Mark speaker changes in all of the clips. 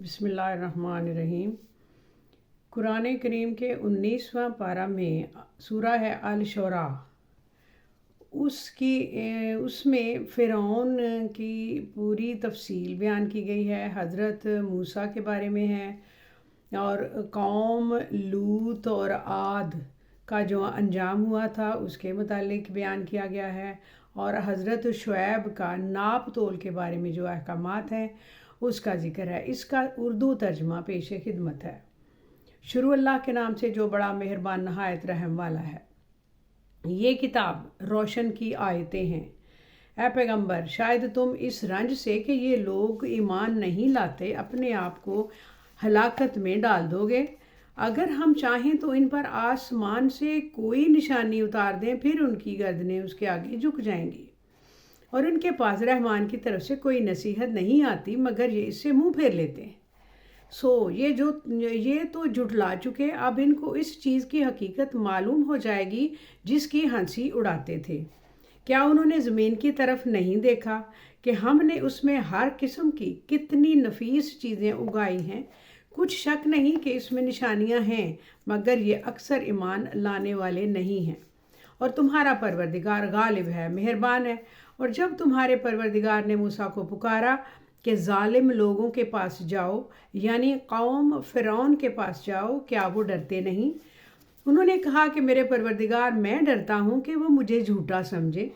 Speaker 1: بسم اللہ الرحمن الرحیم۔ قرآن کریم کے 19واں پارہ میں سورہ ہے الشعراء، اس میں فرعون کی پوری تفصیل بیان کی گئی ہے، حضرت موسیٰ کے بارے میں ہے، اور قوم لوط اور عاد کا جو انجام ہوا تھا اس کے متعلق بیان کیا گیا ہے، اور حضرت شعیب کا ناپ تول کے بارے میں جو احکامات ہیں اس کا ذکر ہے۔ اس کا اردو ترجمہ پیش خدمت ہے۔ شروع اللہ کے نام سے جو بڑا مہربان نہایت رحم والا ہے۔ یہ کتاب روشن کی آیتیں ہیں۔ اے پیغمبر، شاید تم اس رنج سے کہ یہ لوگ ایمان نہیں لاتے اپنے آپ کو ہلاکت میں ڈال دو گے۔ اگر ہم چاہیں تو ان پر آسمان سے کوئی نشانی اتار دیں، پھر ان کی گردنیں اس کے آگے جھک جائیں گی، اور ان کے پاس رحمان کی طرف سے کوئی نصیحت نہیں آتی مگر یہ اس سے منہ پھیر لیتے ہیں۔ یہ تو جھٹلا چکے، اب ان کو اس چیز کی حقیقت معلوم ہو جائے گی جس کی ہنسی اڑاتے تھے۔ کیا انہوں نے زمین کی طرف نہیں دیکھا کہ ہم نے اس میں ہر قسم کی کتنی نفیس چیزیں اگائی ہیں؟ کچھ شک نہیں کہ اس میں نشانیاں ہیں، مگر یہ اکثر ایمان لانے والے نہیں ہیں۔ اور تمہارا پروردگار غالب ہے، مہربان ہے۔ اور جب تمہارے پروردگار نے موسیٰ کو پکارا کہ ظالم لوگوں کے پاس جاؤ، یعنی قوم فرعون کے پاس جاؤ، کیا وہ ڈرتے نہیں؟ انہوں نے کہا کہ میرے پروردگار، میں ڈرتا ہوں کہ وہ مجھے جھوٹا سمجھے،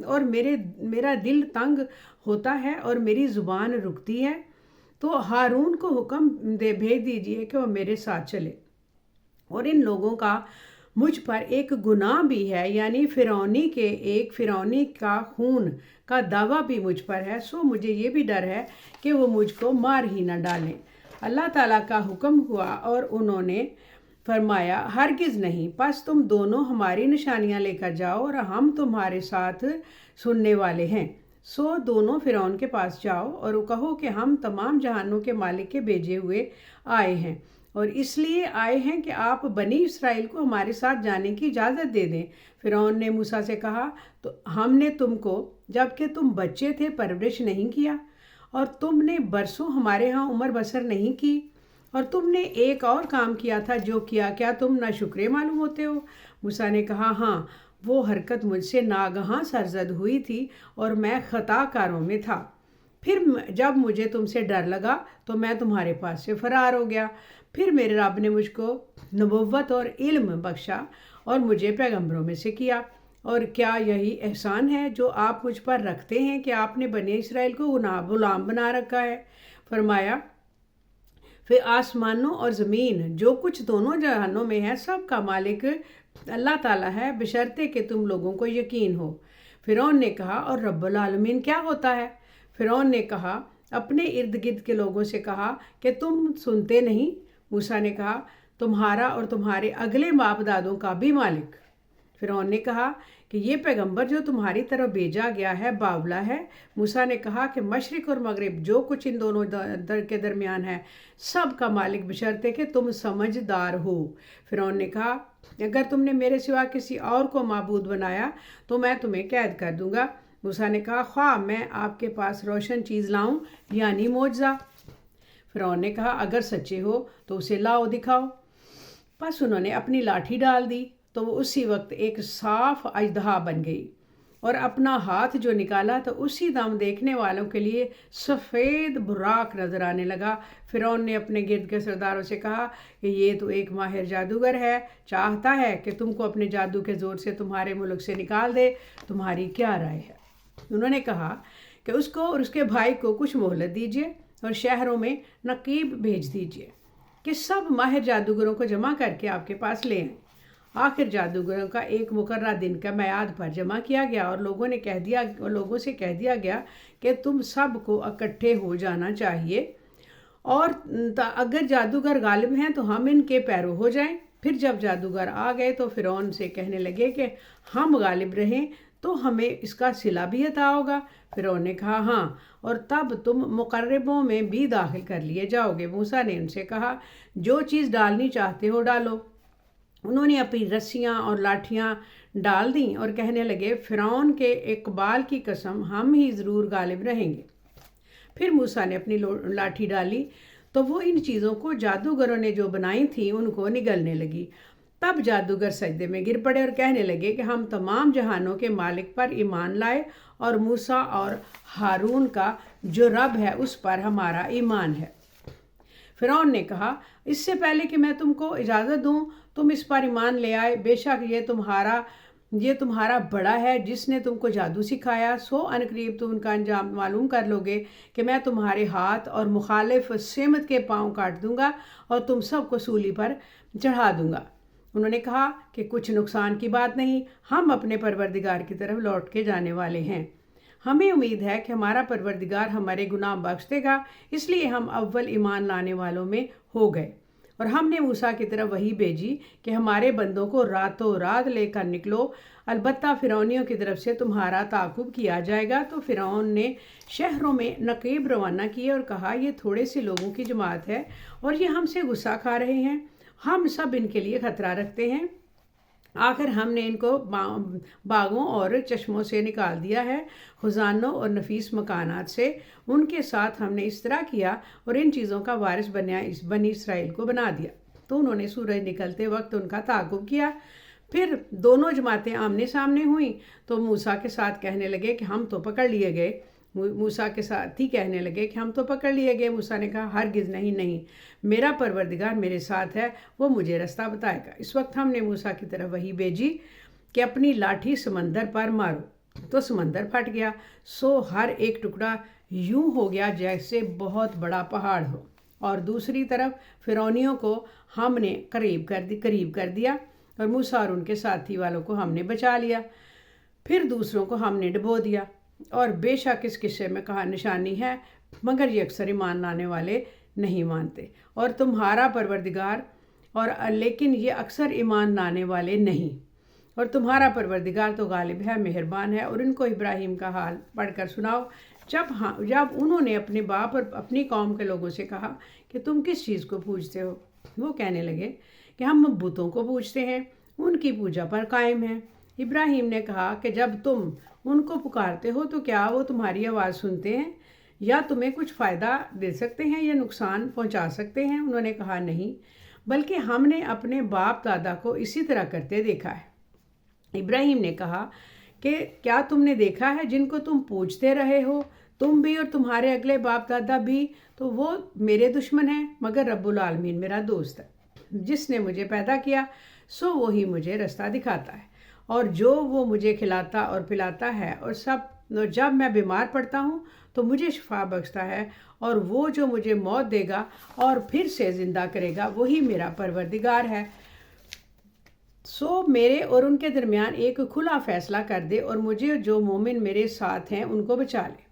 Speaker 1: اور میرا دل تنگ ہوتا ہے اور میری زبان رکتی ہے، تو ہارون کو حکم بھیج دیجئے کہ وہ میرے ساتھ چلے۔ اور ان لوگوں کا مجھ پر ایک گناہ بھی ہے، یعنی فرعونی کا خون کا دعویٰ بھی مجھ پر ہے، سو مجھے یہ بھی ڈر ہے کہ وہ مجھ کو مار ہی نہ ڈالیں۔ اللہ تعالیٰ کا حکم ہوا اور انہوں نے فرمایا، ہرگز نہیں، پس تم دونوں ہماری نشانیاں لے کر جاؤ اور ہم تمہارے ساتھ سننے والے ہیں۔ سو دونوں فرعون کے پاس جاؤ اور کہو کہ ہم تمام جہانوں کے مالک کے بھیجے ہوئے آئے ہیں، اور اس لیے آئے ہیں کہ آپ بنی اسرائیل کو ہمارے ساتھ جانے کی اجازت دے دیں۔ فرعون نے موسیٰ سے کہا، تو ہم نے تم کو جبکہ تم بچے تھے پرورش نہیں کیا، اور تم نے برسوں ہمارے ہاں عمر بسر نہیں کی، اور تم نے ایک اور کام کیا تھا جو کیا تم ناشکرے معلوم ہوتے ہو؟ موسیٰ نے کہا، ہاں، وہ حرکت مجھ سے ناگہاں سرزد ہوئی تھی اور میں خطا کاروں میں تھا۔ پھر جب مجھے تم سے ڈر لگا تو میں تمہارے پاس سے فرار ہو گیا۔ پھر میرے رب نے مجھ کو نبوت اور علم بخشا اور مجھے پیغمبروں میں سے کیا۔ اور کیا یہی احسان ہے جو آپ مجھ پر رکھتے ہیں کہ آپ نے بنی اسرائیل کو غلام بنا رکھا ہے؟ فرمایا، پھر آسمانوں اور زمین جو کچھ دونوں جہانوں میں ہے سب کا مالک اللہ تعالیٰ ہے، بشرطے کہ تم لوگوں کو یقین ہو۔ فرعون نے کہا، اور رب العالمین کیا ہوتا ہے؟ فرعون نے کہا، اپنے ارد گرد کے لوگوں سے کہا کہ تم سنتے نہیں؟ موسیٰ نے کہا، تمہارا اور تمہارے اگلے باپ دادوں کا بھی مالک۔ فرعون نے کہا کہ یہ پیغمبر جو تمہاری طرف بھیجا گیا ہے باولا ہے۔ موسیٰ نے کہا کہ مشرق اور مغرب جو کچھ ان دونوں کے درمیان ہے سب کا مالک، بشرطے کہ تم سمجھدار ہو۔ فرعون نے کہا، اگر تم نے میرے سوا کسی اور کو معبود بنایا تو میں تمہیں قید کر دوں گا۔ موسیٰ نے کہا، خواہ میں آپ کے پاس روشن چیز لاؤں، یعنی معجزہ؟ فرعون نے کہا، اگر سچے ہو تو اسے لاؤ، دکھاؤ۔ پس انہوں نے اپنی لاٹھی ڈال دی تو وہ اسی وقت ایک صاف اژدہا بن گئی، اور اپنا ہاتھ جو نکالا تو اسی دم دیکھنے والوں کے لیے سفید براق نظر آنے لگا۔ فرعون نے اپنے گرد کے سرداروں سے کہا کہ یہ تو ایک ماہر جادوگر ہے، چاہتا ہے کہ تم کو اپنے جادو کے زور سے تمہارے ملک سے نکال دے، تمہاری کیا رائے ہے؟ انہوں نے کہا کہ اس کو اور اس کے بھائی کو کچھ مہلت دیجیے اور شہروں میں نقیب بھیج دیجیے کہ سب ماہر جادوگروں کو جمع کر کے آپ کے پاس لے آئیں۔ آخر جادوگروں کا ایک مقررہ دن کا میعاد پر جمع کیا گیا، اور لوگوں سے کہہ دیا گیا کہ تم سب کو اکٹھے ہو جانا چاہیے، اور اگر جادوگر غالب ہیں تو ہم ان کے پیرو ہو جائیں۔ پھر جب جادوگر آ گئے تو فرعون سے کہنے لگے کہ ہم غالب رہیں تو ہمیں اس کا صلہ بھی عطا ہوگا۔ فرعون نے کہا، ہاں، اور تب تم مقربوں میں بھی داخل کر لیے جاؤ گے۔ موسیٰ نے ان سے کہا، جو چیز ڈالنی چاہتے ہو ڈالو۔ انہوں نے اپنی رسیاں اور لاٹھیاں ڈال دیں اور کہنے لگے، فرعون کے اقبال کی قسم، ہم ہی ضرور غالب رہیں گے۔ پھر موسیٰ نے اپنی لاٹھی ڈالی تو وہ ان چیزوں کو جادوگروں نے جو بنائی تھیں ان کو نگلنے لگی۔ تب جادوگر سجدے میں گر پڑے اور کہنے لگے کہ ہم تمام جہانوں کے مالک پر ایمان لائے اور موسیٰ اور ہارون کا جو رب ہے اس پر ہمارا ایمان ہے۔ فرعون نے کہا، اس سے پہلے کہ میں تم کو اجازت دوں تم اس پر ایمان لے آئے، بے شک یہ تمہارا بڑا ہے جس نے تم کو جادو سکھایا، سو عنقریب تم ان کا انجام معلوم کر لو گے کہ میں تمہارے ہاتھ اور مخالف سمت کے پاؤں کاٹ دوں گا اور تم سب کو سولی پر چڑھا دوں گا۔ انہوں نے کہا کہ کچھ نقصان کی بات نہیں، ہم اپنے پروردگار کی طرف لوٹ کے جانے والے ہیں۔ ہمیں امید ہے کہ ہمارا پروردگار ہمارے گناہ بخش دے گا، اس لیے ہم اول ایمان لانے والوں میں ہو گئے۔ اور ہم نے موسیٰ کی طرف وحی بھیجی کہ ہمارے بندوں کو راتوں رات لے کر نکلو، البتہ فرعونیوں کی طرف سے تمہارا تعاقب کیا جائے گا۔ تو فرعون نے شہروں میں نقیب روانہ کیے اور کہا، یہ تھوڑے سے لوگوں کی جماعت ہے اور یہ ہم سے غصہ کھا رہے ہیں، ہم سب ان کے لیے خطرہ رکھتے ہیں۔ آخر ہم نے ان کو باغوں اور چشموں سے نکال دیا ہے، خزانوں اور نفیس مکانات سے۔ ان کے ساتھ ہم نے اس طرح کیا اور ان چیزوں کا وارث بنی اسرائیل کو بنا دیا۔ تو انہوں نے سورج نکلتے وقت ان کا تعاقب کیا۔ پھر دونوں جماعتیں آمنے سامنے ہوئیں تو موسیٰ کے ساتھ کہنے لگے کہ ہم تو پکڑ لیے گئے۔ موسیٰ کے ساتھ ہی کہنے لگے کہ ہم تو پکڑ لیے گئے۔ موسیٰ نے کہا، ہرگز نہیں، میرا پروردگار میرے ساتھ ہے، وہ مجھے رستہ بتائے گا۔ اس وقت ہم نے موسیٰ کی طرف وحی بھیجی کہ اپنی لاٹھی سمندر پر مارو، تو سمندر پھٹ گیا، سو ہر ایک ٹکڑا یوں ہو گیا جیسے بہت بڑا پہاڑ ہو، اور دوسری طرف فرعونیوں کو ہم نے قریب کر دیا اور موسیٰ اور ان کے ساتھی والوں کو ہم نے بچا لیا۔ پھر دوسروں کو ہم نے ڈبو دیا، اور بے شک اس قصے میں کہا نشانی ہے، مگر یہ اکثر ایمان لانے والے نہیں مانتے، اور تمہارا پروردگار لیکن یہ اکثر ایمان لانے والے نہیں، اور تمہارا پروردگار تو غالب ہے، مہربان ہے۔ اور ان کو ابراہیم کا حال پڑھ کر سناؤ جب انہوں نے اپنے باپ اور اپنی قوم کے لوگوں سے کہا کہ تم کس چیز کو پوجتے ہو، وہ کہنے لگے کہ ہم بتوں کو پوجتے ہیں، ان کی پوجا پر قائم ہیں۔ ابراہیم نے کہا کہ جب تم ان کو پکارتے ہو تو کیا وہ تمہاری آواز سنتے ہیں یا تمہیں کچھ فائدہ دے سکتے ہیں یا نقصان پہنچا سکتے ہیں؟ انہوں نے کہا، نہیں، بلکہ ہم نے اپنے باپ دادا کو اسی طرح کرتے دیکھا ہے۔ ابراہیم نے کہا کہ کیا تم نے دیکھا ہے جن کو تم پوجتے رہے ہو، تم بھی اور تمہارے اگلے باپ دادا بھی، تو وہ میرے دشمن ہیں، مگر رب العالمین میرا دوست ہے، جس نے مجھے پیدا کیا سو وہی مجھے رستہ دکھاتا ہے، اور جو وہ مجھے کھلاتا اور پلاتا ہے، اور جب میں بیمار پڑتا ہوں تو مجھے شفا بخشتا ہے، اور وہ جو مجھے موت دے گا اور پھر سے زندہ کرے گا وہی میرا پروردگار ہے۔ سو میرے اور ان کے درمیان ایک کھلا فیصلہ کر دے، اور مجھے جو مومن میرے ساتھ ہیں ان کو بچا لے۔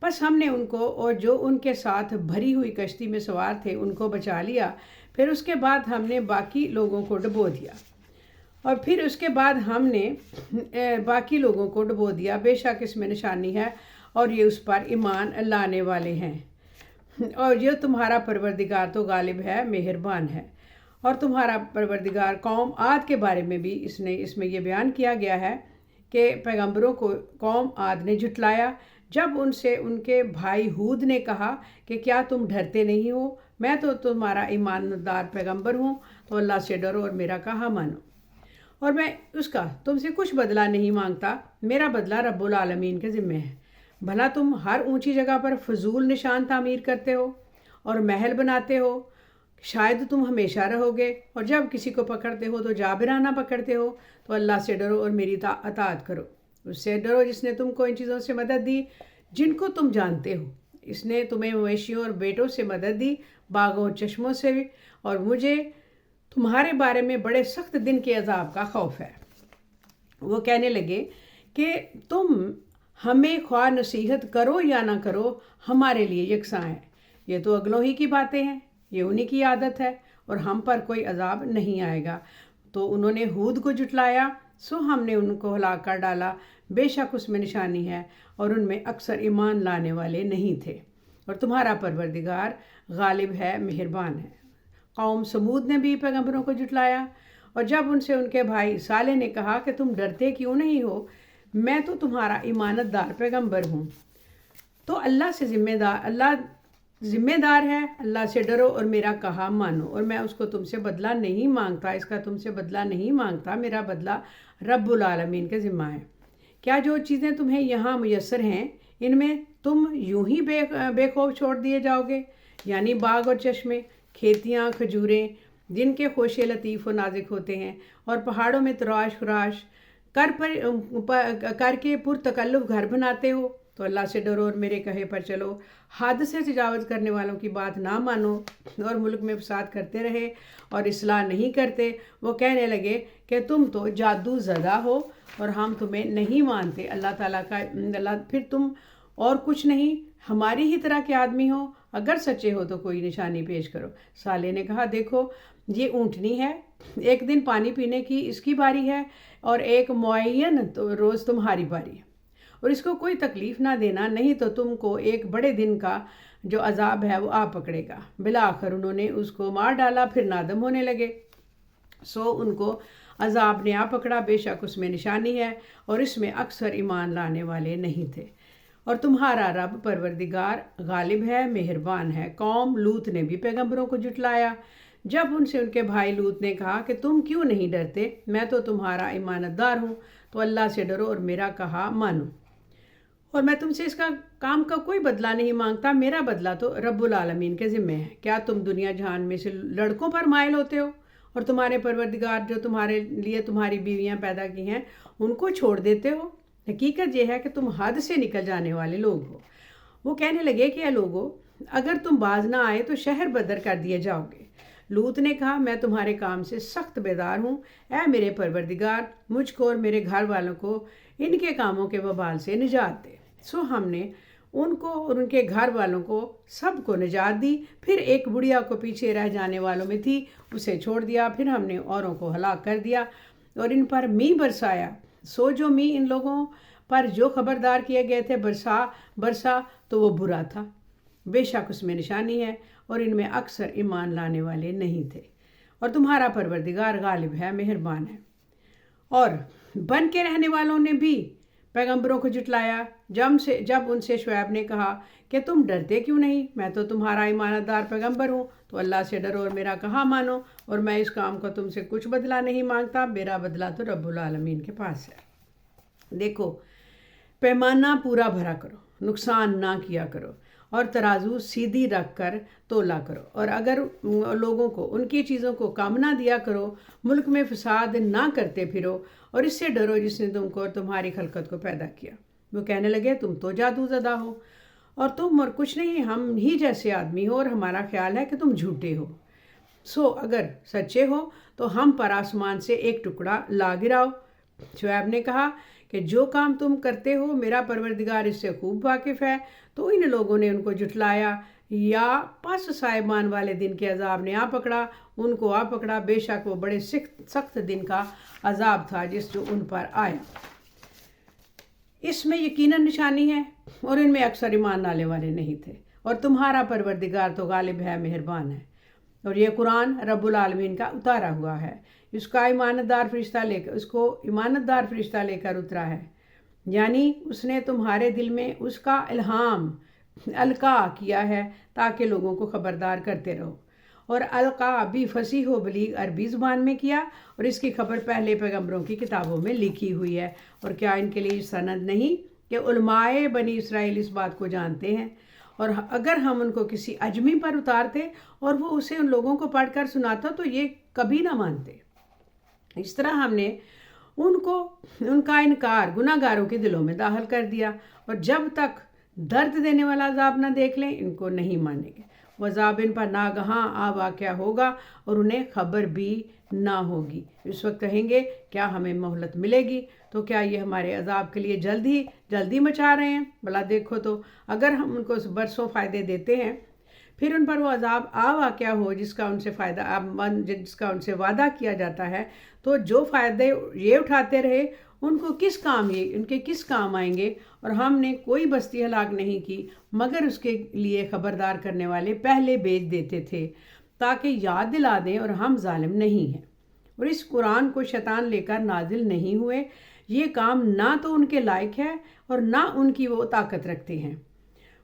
Speaker 1: بس ہم نے ان کو اور جو ان کے ساتھ بھری ہوئی کشتی میں سوار تھے ان کو بچا لیا۔ پھر اس کے بعد ہم نے باقی لوگوں کو ڈبو دیا، بے شک اس میں نشانی ہے اور یہ اس پر ایمان لانے والے ہیں، اور یہ تمہارا پروردگار تو غالب ہے، مہربان ہے۔ اور تمہارا پروردگار قوم عاد کے بارے میں بھی اس میں یہ بیان کیا گیا ہے کہ پیغمبروں کو قوم عاد نے جھٹلایا جب ان سے ان کے بھائی ہود نے کہا کہ کیا تم ڈرتے نہیں ہو، میں تو تمہارا ایماندار پیغمبر ہوں، تو اللہ سے ڈرو اور میرا کہا مانو، اور میں اس کا تم سے کچھ بدلہ نہیں مانگتا، میرا بدلہ رب العالمین کے ذمہ ہے۔ بھلا تم ہر اونچی جگہ پر فضول نشان تعمیر کرتے ہو اور محل بناتے ہو، شاید تم ہمیشہ رہو گے، اور جب کسی کو پکڑتے ہو تو جابرانہ پکڑتے ہو، تو اللہ سے ڈرو اور میری اطاعت کرو، اس سے ڈرو جس نے تم کو ان چیزوں سے مدد دی جن کو تم جانتے ہو۔ اس نے تمہیں مویشیوں اور بیٹوں سے مدد دی، باغوں اور چشموں سے بھی، اور مجھے تمہارے بارے میں بڑے سخت دن کے عذاب کا خوف ہے۔ وہ کہنے لگے کہ تم ہمیں خواہ نصیحت کرو یا نہ کرو ہمارے لیے یکساں ہے، یہ تو اگلوں ہی کی باتیں ہیں، یہ انہی کی عادت ہے، اور ہم پر کوئی عذاب نہیں آئے گا۔ تو انہوں نے ہود کو جھٹلایا، سو ہم نے ان کو ہلاک کر ڈالا، بے شک اس میں نشانی ہے اور ان میں اکثر ایمان لانے والے نہیں تھے، اور تمہارا پروردگار غالب ہے، مہربان ہے۔ قوم سمود نے بھی پیغمبروں کو جھٹلایا، اور جب ان سے ان کے بھائی صالح نے کہا کہ تم ڈرتے کیوں نہیں ہو، میں تو تمہارا ایمانت دار پیغمبر ہوں، تو اللہ ذمہ دار ہے، اللہ سے ڈرو اور میرا کہا مانو، اور میں اس کو تم سے بدلہ نہیں مانگتا، اس کا تم سے بدلہ نہیں مانگتا، میرا بدلہ رب العالمین کے ذمہ ہے۔ کیا جو چیزیں تمہیں یہاں میسر ہیں ان میں تم یوں ہی بے خوف چھوڑ دیے جاؤ گے؟ یعنی باغ اور چشمے، کھیتیاں، کھجوریں جن کے خوشے لطیف و نازک ہوتے ہیں، اور پہاڑوں میں تراش خراش کر کے پرتکلف گھر بناتے ہو، تو اللہ سے ڈرو اور میرے کہے پر چلو، حد سے تجاوز کرنے والوں کی بات نہ مانو اور ملک میں فساد کرتے رہے اور اصلاح نہیں کرتے۔ وہ کہنے لگے کہ تم تو جادو زدہ ہو اور ہم تمہیں نہیں مانتے، اللہ تعالیٰ کا پھر تم اور کچھ نہیں، ہماری ہی طرح کے آدمی ہو، اگر سچے ہو تو کوئی نشانی پیش کرو۔ صالح نے کہا دیکھو یہ اونٹنی ہے، ایک دن پانی پینے کی اس کی باری ہے اور ایک معین روز تمہاری باری ہے، اور اس کو کوئی تکلیف نہ دینا، نہیں تو تم کو ایک بڑے دن کا جو عذاب ہے وہ آ پکڑے گا۔ بالآخر انہوں نے اس کو مار ڈالا، پھر نادم ہونے لگے، سو ان کو عذاب نے آ پکڑا، بے شک اس میں نشانی ہے اور اس میں اکثر ایمان لانے والے نہیں تھے۔ اور تمہارا رب پروردگار غالب ہے، مہربان ہے۔ قوم لوط نے بھی پیغمبروں کو جھٹلایا، جب ان سے ان کے بھائی لوط نے کہا کہ تم کیوں نہیں ڈرتے، میں تو تمہارا امانت دار ہوں، تو اللہ سے ڈرو اور میرا کہا مانو، اور میں تم سے اس کا کام کا کوئی بدلہ نہیں مانگتا، میرا بدلہ تو رب العالمین کے ذمہ ہے۔ کیا تم دنیا جہان میں سے لڑکوں پر مائل ہوتے ہو اور تمہارے پروردگار جو تمہارے لیے تمہاری بیویاں پیدا کی ہیں ان کو چھوڑ دیتے ہو؟ حقیقت یہ ہے کہ تم حد سے نکل جانے والے لوگ ہو۔ وہ کہنے لگے کہ اے لوگو، اگر تم باز نہ آئے تو شہر بدر کر دیے جاؤ گے۔ لوط نے کہا میں تمہارے کام سے سخت بیدار ہوں، اے میرے پروردگار مجھ کو اور میرے گھر والوں کو ان کے کاموں کے وبال سے نجات دے۔ سو ہم نے ان کو اور ان کے گھر والوں کو سب کو نجات دی، پھر ایک بڑھیا کو پیچھے رہ جانے والوں میں تھی، اسے چھوڑ دیا، پھر ہم نے اوروں کو ہلاک کر دیا اور ان پر می برسایا۔ سو جو می ان لوگوں پر جو خبردار کیے گئے تھے برسا تو وہ برا تھا، بے شک اس میں نشانی ہے اور ان میں اکثر ایمان لانے والے نہیں تھے، اور تمہارا پروردگار غالب ہے، مہربان ہے۔ اور بن کے رہنے والوں نے بھی پیغمبروں کو جھٹلایا، جب ان سے شعیب نے کہا کہ تم ڈرتے کیوں نہیں، میں تو تمہارا امانت دار پیغمبر ہوں، تو اللہ سے ڈرو اور میرا کہا مانو، اور میں اس کام کو تم سے کچھ بدلہ نہیں مانگتا، میرا بدلہ تو رب العالمین کے پاس ہے۔ دیکھو پیمانہ پورا بھرا کرو، نقصان نہ کیا کرو، اور ترازو سیدھی رکھ کر تولا کرو، اور اگر لوگوں کو ان کی چیزوں کو کم نہ دیا کرو، ملک میں فساد نہ کرتے پھرو، اور اس سے ڈرو جس نے تم کو اور تمہاری خلقت کو پیدا کیا۔ وہ کہنے لگے تم تو جادو زدہ ہو اور تم اور کچھ نہیں، ہم ہی جیسے آدمی ہو، اور ہمارا خیال ہے کہ تم جھوٹے ہو۔ سو اگر سچے ہو تو ہم پر آسمان سے ایک ٹکڑا لا گراؤ۔ شعیب نے کہا کہ جو کام تم کرتے ہو میرا پروردگار اس سے خوب واقف ہے۔ تو ان لوگوں نے ان کو جھٹلایا، یا پس سائبان والے دن کے عذاب نے آ پکڑا، ان کو آ پکڑا، بے شک وہ بڑے سخت دن کا عذاب تھا جس جو ان پر آیا۔ اس میں یقیناً نشانی ہے اور ان میں اکثر ایمان لانے والے نہیں تھے، اور تمہارا پروردگار تو غالب ہے، مہربان ہے۔ اور یہ قرآن رب العالمین کا اتارا ہوا ہے، اس کو امانت دار فرشتہ لے کر اترا ہے، یعنی اس نے تمہارے دل میں اس کا الہام القاء کیا ہے تاکہ لوگوں کو خبردار کرتے رہو۔ اور القاء بھی فصیح و بلیغ عربی زبان میں کیا، اور اس کی خبر پہلے پیغمبروں کی کتابوں میں لکھی ہوئی ہے۔ اور کیا ان کے لیے سند نہیں کہ علماء بنی اسرائیل اس بات کو جانتے ہیں، اور اگر ہم ان کو کسی اجمی پر اتارتے اور وہ اسے ان لوگوں کو پڑھ کر سناتا تو یہ کبھی نہ مانتے۔ اس طرح ہم نے ان کا انکار گناہ گاروں کے دلوں میں داخل کر دیا، اور جب تک درد دینے والا عذاب نہ دیکھ لیں ان کو نہیں مانیں گے۔ وہ عذاب ان پر ناگہاں آ واقع ہوگا اور انہیں خبر بھی نہ ہوگی۔ اس وقت کہیں گے کیا ہمیں مہلت ملے گی، تو کیا یہ ہمارے عذاب کے لیے جلدی مچا رہے ہیں؟ بھلا دیکھو تو اگر ہم ان کو برسوں فائدے دیتے ہیں، پھر ان پر وہ عذاب آ واقع ہو جس کا ان سے وعدہ کیا جاتا ہے، تو جو فائدے یہ اٹھاتے رہے ان کے کس کام آئیں گے؟ اور ہم نے کوئی بستی ہلاک نہیں کی مگر اس کے لیے خبردار کرنے والے پہلے بھیج دیتے تھے تاکہ یاد دلا دیں، اور ہم ظالم نہیں ہیں۔ اور اس قرآن کو شیطان لے کر نازل نہیں ہوئے، یہ کام نہ تو ان کے لائق ہے اور نہ ان کی وہ طاقت رکھتے ہیں۔